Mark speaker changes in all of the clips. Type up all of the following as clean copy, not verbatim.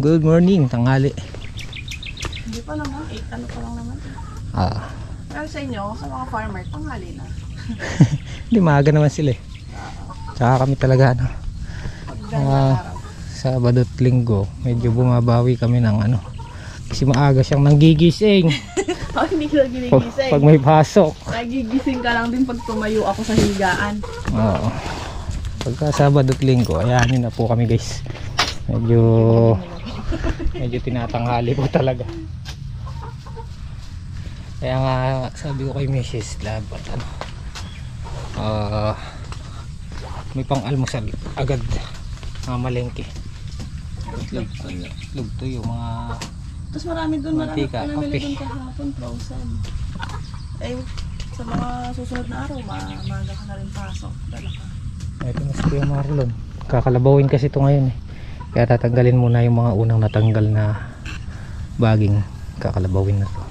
Speaker 1: Good morning, tanghali.
Speaker 2: Hindi pa naman, 8 ano pa lang naman. Pero sa inyo, sa mga farmer, tanghali na.
Speaker 1: Hindi, maaga naman sila eh. Tsaka kami talaga ano, Sabado at Linggo, medyo bumabawi kami ng ano. Kasi maaga siyang nanggigising.
Speaker 2: Hindi ka ginigising.
Speaker 1: Pag may pasok.
Speaker 2: Nagigising ka lang din pag tumayo ako sa higaan.
Speaker 1: Oo. Pagka Sabado at Linggo, ayanin na po kami guys. Medyo tinatanghali po talaga. Kaya nga sabi ko kay Mrs. dapat ano, may pang almusal agad, mga malengke, lugto yung mga.
Speaker 2: Tapos marami doon
Speaker 1: kape.
Speaker 2: Kahapon frozen. Eh sa mga susunod na araw maaga ka na rin pasok, dala ka.
Speaker 1: Ito na si Kuya Marlon, kakalabawin kasi ito ngayon eh, kaya tatanggalin muna yung mga unang natanggal na baging, kakalabawin na to.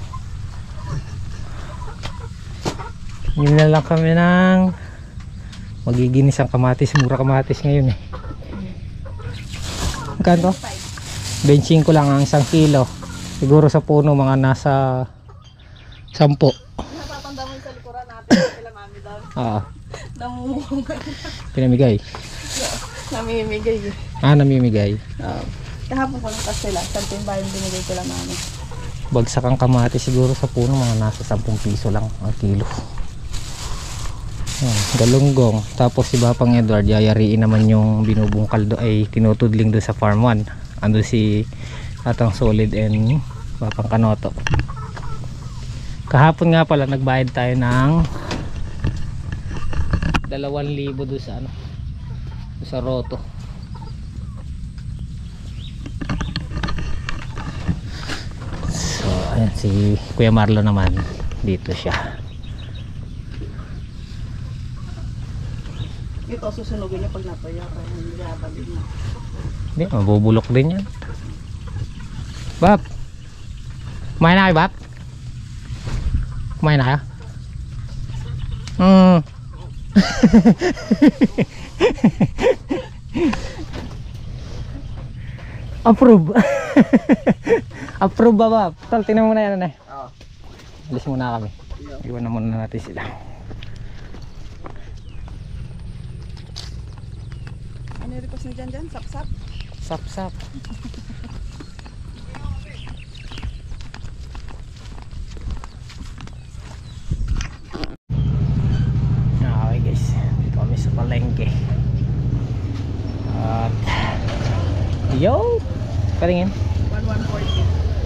Speaker 1: Hindi na lang kami ng magiginis ang kamatis, mura kamatis ngayon eh. Magkano? Benching ko lang ang 1 kilo. Siguro sa puno mga nasa 10.
Speaker 2: Natatanda mo yung sa likuran natin sila mami daw.
Speaker 1: Oo.
Speaker 2: Namumungay.
Speaker 1: Pinamigay?
Speaker 2: Namimigay.
Speaker 1: Namimigay.
Speaker 2: Kahapon ko lang kasi sila, something ba yung binigay sila mami.
Speaker 1: Bagsak ang kamatis siguro sa puno mga nasa 10 piso lang ang kilo. Galunggong. Tapos si Bapang Edward yayariin naman yung binubungkal do ay tinutudling doon sa farm 1. Ando si Tatang Solid and Bapang Kanoto. Kahapon nga pala nagbayad tayo ng 2,000 doon sa ano, sa Roto. So ayan si Kuya Marlo naman, dito siya.
Speaker 2: Ito susunugin niya pag natuya kaya hindi natabig na.
Speaker 1: Hindi, mabubulok din yan. Bab, kumain na kayo, Bab? Kumain na kayo? Approve. Approve ba, Bab? Tal, tingnan mo na yan,
Speaker 2: Oo.
Speaker 1: alis muna kami. Iwan na muna natin sila.
Speaker 2: Ano yung request na dyan? Sap-sap?
Speaker 1: Sap-sap. Okay guys, dito kami sa palengke. At yo, paringin.
Speaker 2: 1140.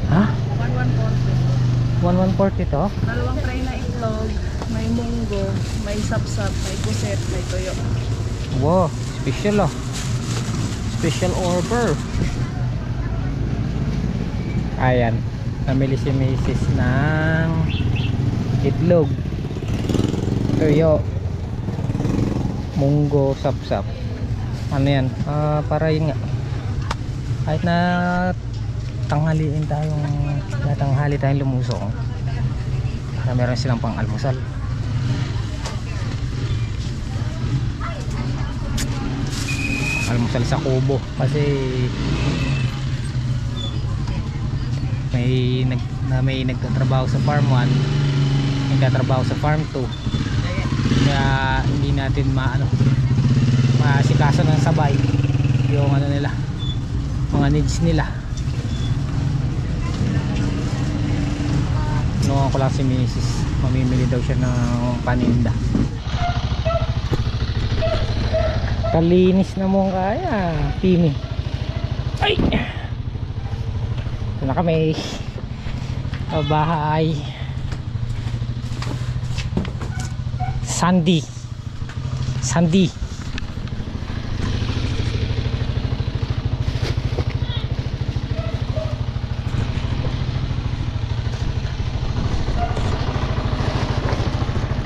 Speaker 1: Ha?
Speaker 2: 1140.
Speaker 1: 1140 to?
Speaker 2: Dalawang tray na itlog, may munggo, may sap-sap, may puset, may toyo.
Speaker 1: Wow, special oh. Special order. Ayan, namili si Mrs. ng itlog, toyo, munggo, sap-sap. Ano yan? Para yun nga, kahit na tanghaliin tayong lumusong, para meron silang pang almusal. Almusal sa kubo kasi may nagtatrabaho sa farm 1, nagtatrabaho sa farm 2, kaya hindi natin maasikaso ng sabay yung ano nila, mga needs nila. Nuwan ko lang si Mrs. mamimili daw siya ng paninda. Kalinis na mong kaya, Pini. Ay! Ito na kami sa bahay. Sandy.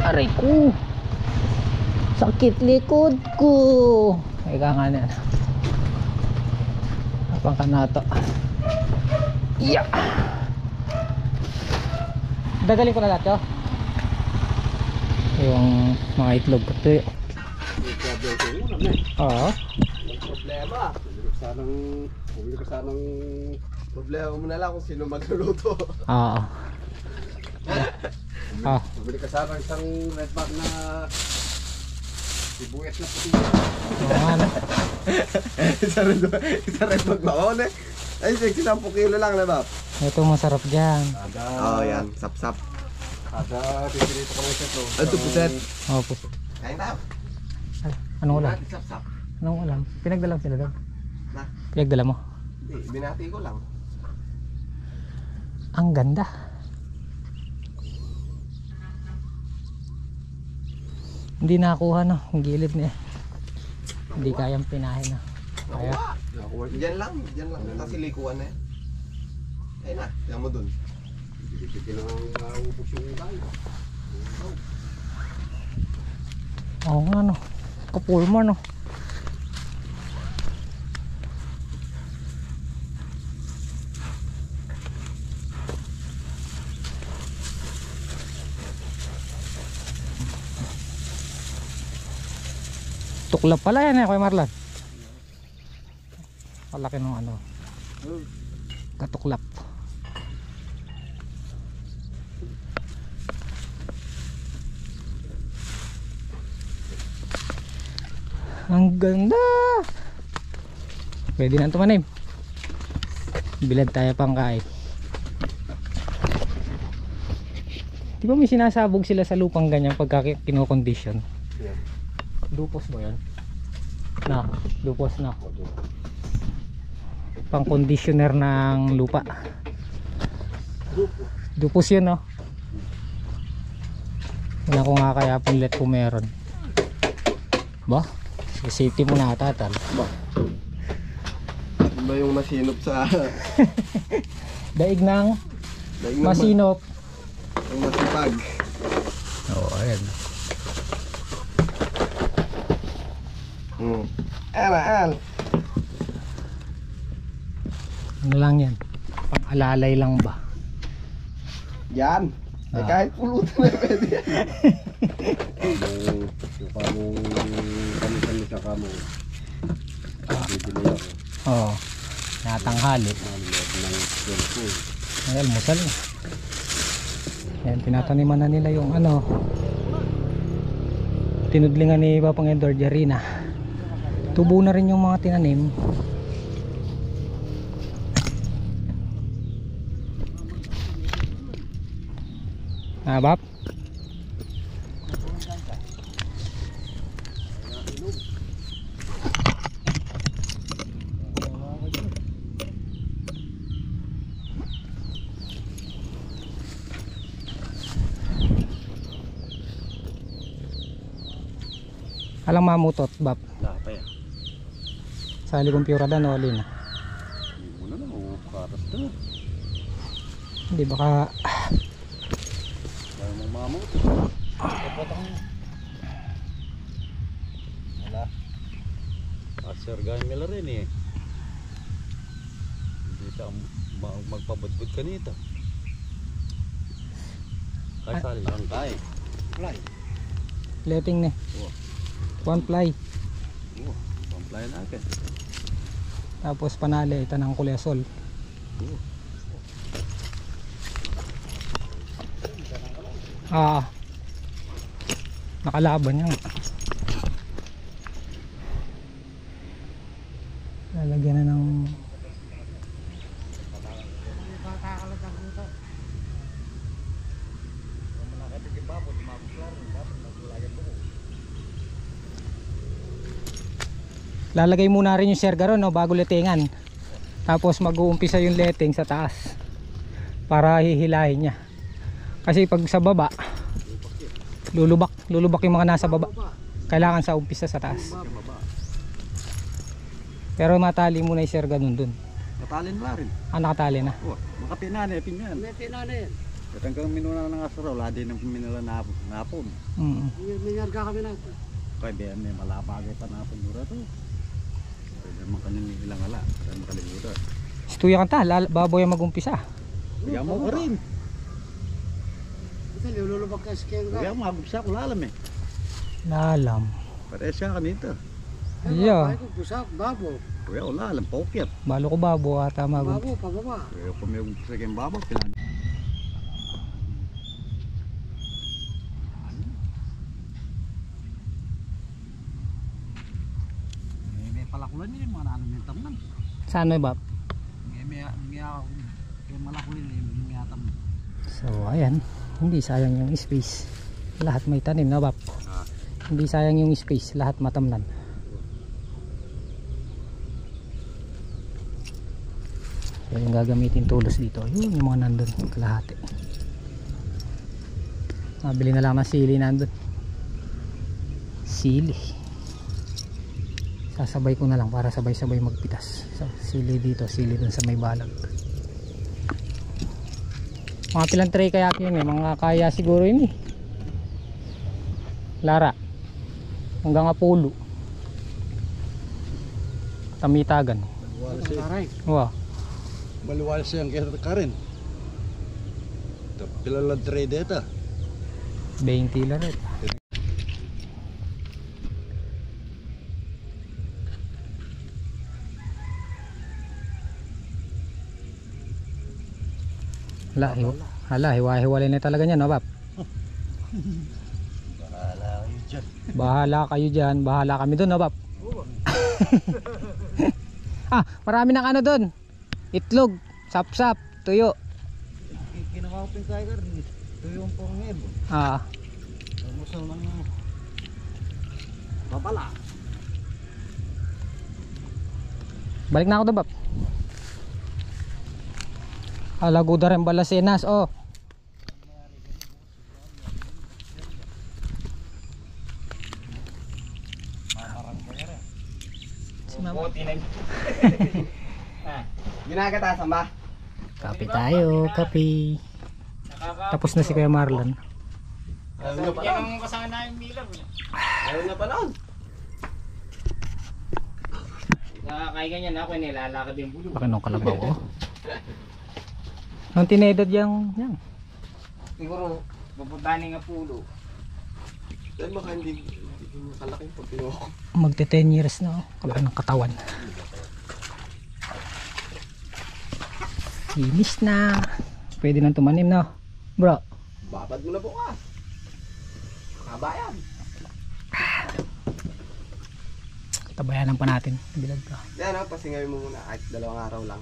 Speaker 1: Aray ko, sakit likod ko. Ika nga na. Apang Kanoto. Yeah. Dagalin ko na lahat, yung mga itlog ko. Oo.
Speaker 3: Bumili ka sanang problema mo na lang kung sino magluluto.
Speaker 1: Oo. Ah,
Speaker 3: Bumili ka sanang isang red bag na sibuyas na puti.
Speaker 1: oo nga no.
Speaker 3: Isa red bag ba? Oo na. Ay, 10 kilo lang na ba?
Speaker 1: Ito masarap dyan.
Speaker 3: Oo, yan. Sap-sap. Kada pipilito ko lang siya to. Ito puset.
Speaker 1: Oo, puso.
Speaker 3: Kain tayo.
Speaker 1: Anong ulam?
Speaker 3: Sap-sap.
Speaker 1: Anong ulam? Pinagdala mo sila doon?
Speaker 3: Na?
Speaker 1: Pinagdala mo?
Speaker 3: Hindi, binati ko lang.
Speaker 1: Ang ganda. Hindi nakakuha no, ang gilid niya. Hindi kayang pinahin na. Kaya,
Speaker 3: Diyan lang. Kasi likuan na yan. Ayun na, yan mo dun. Hindi lang ubos yung tayo.
Speaker 1: oo nga no. Kapulma no. Tuklap pala yan eh, Kuya Marlon. Palaki ng ano. Katuklap. Ang ganda. Pwede na tumanim. Bilad tayo pang kain. Di ba may sinasabog sila sa lupang ganyan pagka kinokondisyon?
Speaker 3: Yeah.
Speaker 1: Dupos mo yan? Na, dupos na. Pang conditioner ng lupa. Dupos yun no? Wala ko nga kaya punlet kung meron. Ba? City mo na tatal.
Speaker 3: Ba? Ba yung masinop sa...
Speaker 1: Daig ng
Speaker 3: Daig ng
Speaker 1: masinop.
Speaker 3: Yung masipag.
Speaker 1: Oo, ayan.
Speaker 3: Al.
Speaker 1: Ano lang yan? Pang-alalay lang ba?
Speaker 3: Yan. Eh,
Speaker 1: Ah.
Speaker 3: kahit pulutan na pwede yan.
Speaker 4: Yung kamong kami sa kamo. Bibili ako.
Speaker 1: Oo. Natanghali.
Speaker 4: Nalilog ng cellphone.
Speaker 1: Ay, almusal eh. Ayan, tinataniman na nila yung ano. Tinudlingan ni Papang Edward Yarina. Tubo na rin yung mga tinanim. Ah, Bap? Alang mamutot, Bap.
Speaker 4: Lapay ah.
Speaker 1: Sa Ligong Piurada, no, Alin.
Speaker 4: Hindi mo na lang. Karas to.
Speaker 1: Hindi baka
Speaker 4: Dahil mong mamot. Wala. Asir gawin nila rin eh. Hindi siya magpabudbud kanito. Kaya sali lang tayo. Fly.
Speaker 1: letting ni. One ply.
Speaker 4: Pamplay na akin.
Speaker 1: Tapos panali ito ng kulesol. Ah. Nakalaban niya. Lalagyan na ng lalagay muna rin yung serga ron, no, bago letingan. Tapos mag-uumpisa yung letting sa taas para hihilahin niya. Kasi pag sa baba lulubak yung mga nasa baba. Kailangan sa umpisa sa taas. Pero matali muna yung serga dun.
Speaker 4: Natalin ba rin?
Speaker 1: Ah, nakatali na.
Speaker 4: Oh, makapinane, pinyan.
Speaker 5: May pinane.
Speaker 4: Katanggang minuna ng asaraw, ladi ng minula napon.
Speaker 5: Minarga kami na.
Speaker 4: Kaya biyan may malabagay pa napon mura to. Pwede naman kanyang ilang ala, kaya makalimutan.
Speaker 1: Stuya ka ta, baboy ang mag-umpisa.
Speaker 4: Kaya mo ka rin.
Speaker 5: Ito, lulubag ka sa kaya
Speaker 4: Kaya mo, agupsa ko lalam eh.
Speaker 1: Lalam.
Speaker 4: Pare siya kanito.
Speaker 1: Yeah.
Speaker 5: Ay, kung busak, babo.
Speaker 4: Kuya, wala, alam pa ukyat.
Speaker 1: Balo ko babo ata magun.
Speaker 5: Bago, pababa.
Speaker 4: Kuya, kung may second baba, pilan. May palakulan yun, mga naanong yung tamnan.
Speaker 1: Saan may bab?
Speaker 4: May malakulan yun, may tamnan.
Speaker 1: So ayan, hindi sayang yung space. Lahat may tanim na bab. Hindi sayang yung space, lahat matamnan. So yung gagamitin tulos dito, yun yung mga nandun, kalahati. Mabili na lang ng sili nandun. Sili. Sasabay ko na lang para sabay-sabay magpitas. So, sili dito, sili dun sa may balag. Mga pilang tray kaya yun eh, mga kaya siguro yun eh. Lara. Hanggang Apulo. Tamitagan.
Speaker 5: Taray.
Speaker 1: Wow.
Speaker 4: Maliwalas siyang kaya ka rin. Pilalang trade ito.
Speaker 1: 20 lang rin. Hiwa-hiwalay na talaga niyan, no, Bap? Bahala kayo dyan. Bahala kami dun, no, Bap? Ah, marami ng ano dun. Itlog, sap-sap, tuyo.
Speaker 4: Kinakapin tayo ka rin. Ito yung pangib.
Speaker 1: Ah,
Speaker 4: Musal ng babala.
Speaker 1: balik na ako dun, Bap. Alaguda rin Balasenas, oh. Si Mama.
Speaker 3: Ginagatasan ba?
Speaker 1: Kape tayo, kape. Tapos na si Kuya Marlon.
Speaker 3: Ayaw na pala. Ayaw na pala.
Speaker 6: Nakakain niya na ako, nilalakad yung bulo.
Speaker 1: Baka nung kalabaw, oh. Ang tinedad yang.
Speaker 6: Siguro, pupuntahan nga pulo.
Speaker 3: Dahil baka hindi makalaki pag pinuha ko.
Speaker 1: Magte 10 years na, oh. Kalaki ng katawan. Finish na. Pwede nang tumanim, no? Bro.
Speaker 3: Babad mo na bukas. Kabayan.
Speaker 1: Tabayanan pa natin. Bilad ka.
Speaker 3: Yan pasingawin mo muna kahit 2 araw lang.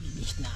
Speaker 1: Finish na.